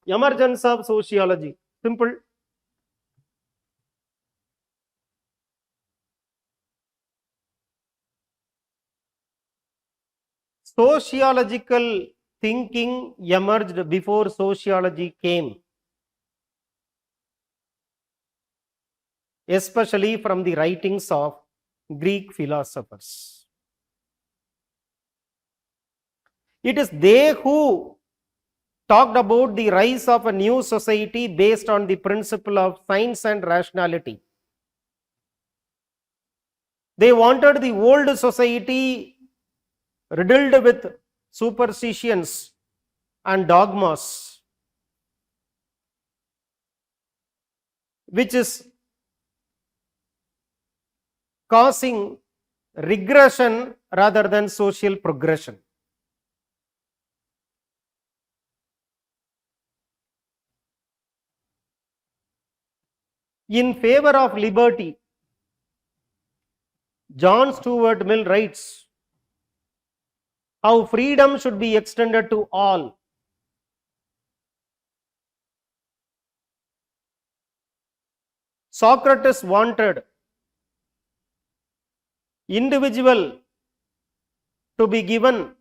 Emergence of sociology. Simple. Sociological thinking emerged before sociology came, especially from the writings of Greek philosophers. It is they who talked about the rise of a new society based on the principle of science and rationality. They wanted the old society riddled with superstitions and dogmas, which is causing regression rather than social progression. In favor of liberty, John Stuart Mill writes how freedom should be extended to all. Socrates wanted individual to be given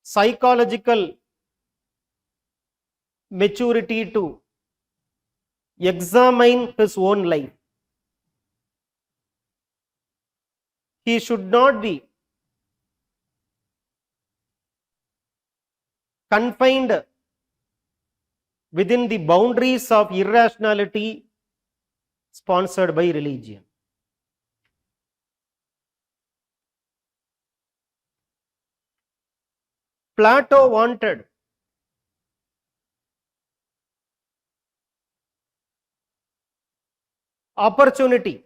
psychological maturity to examine his own life. He should not be confined within the boundaries of irrationality sponsored by religion. Plato wanted opportunity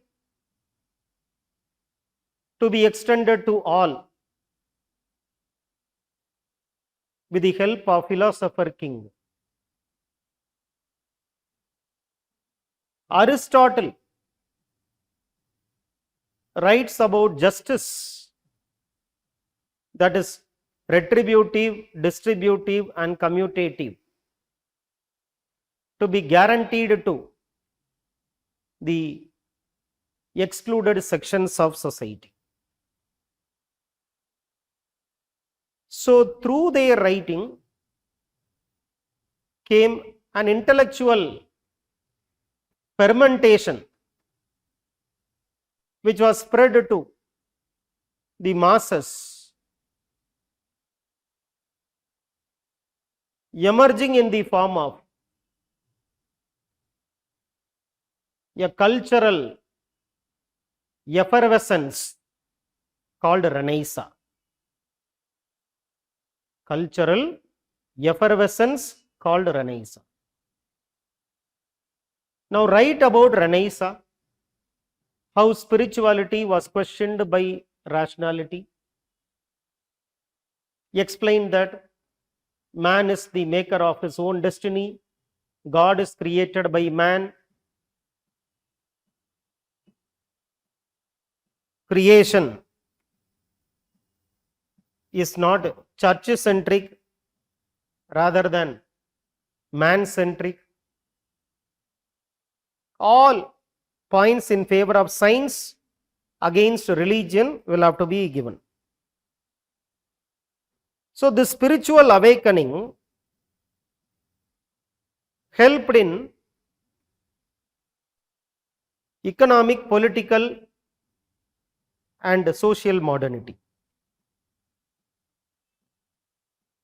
to be extended to all with the help of philosopher king. Aristotle writes about justice, that is retributive, distributive and commutative, to be guaranteed to the excluded sections of society. So through their writing came an intellectual fermentation which was spread to the masses, emerging in the form of a cultural effervescence called Renaissance. Cultural effervescence called Renaissance. Now write about Renaissance, how spirituality was questioned by rationality. Explain that man is the maker of his own destiny, God is created by man. Creation is not church-centric rather than man-centric. All points in favor of science against religion will have to be given. So this spiritual awakening helped in economic, political and social modernity.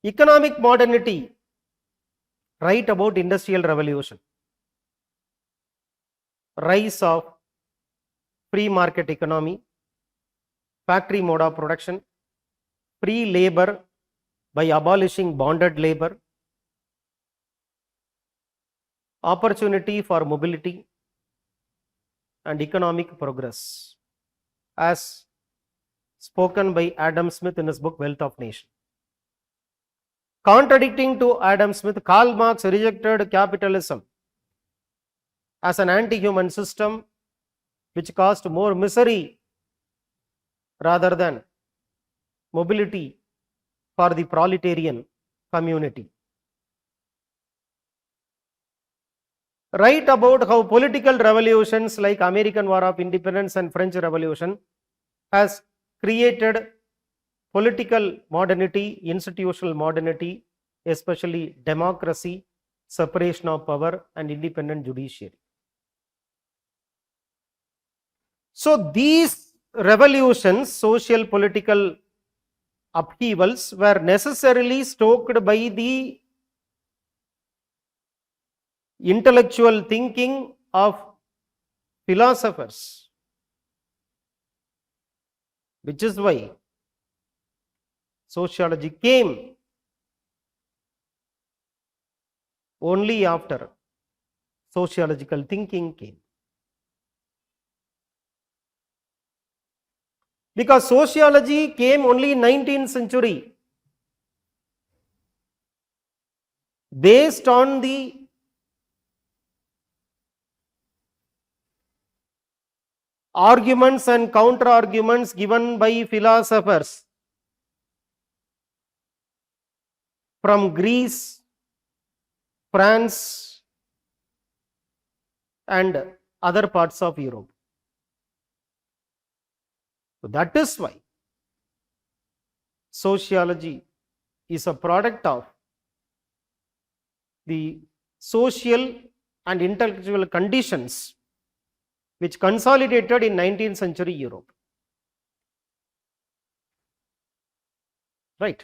Economic modernity, write about industrial revolution, rise of free market economy, factory mode of production, free labor by abolishing bonded labor, opportunity for mobility and economic progress, as spoken by Adam Smith in his book Wealth of Nations. Contradicting to Adam Smith, Karl Marx rejected capitalism as an anti-human system which caused more misery rather than mobility for the proletarian community. Write about how political revolutions like American War of Independence and French Revolution has created political modernity, institutional modernity, especially democracy, separation of power, and independent judiciary. So these revolutions, social political upheavals, were necessarily stoked by the intellectual thinking of philosophers, which is why sociology came only after sociological thinking came. Because sociology came only in 19th century based on the arguments and counter arguments given by philosophers from Greece, France, and other parts of Europe. So that is why sociology is a product of the social and intellectual conditions which consolidated in 19th century Europe. Right.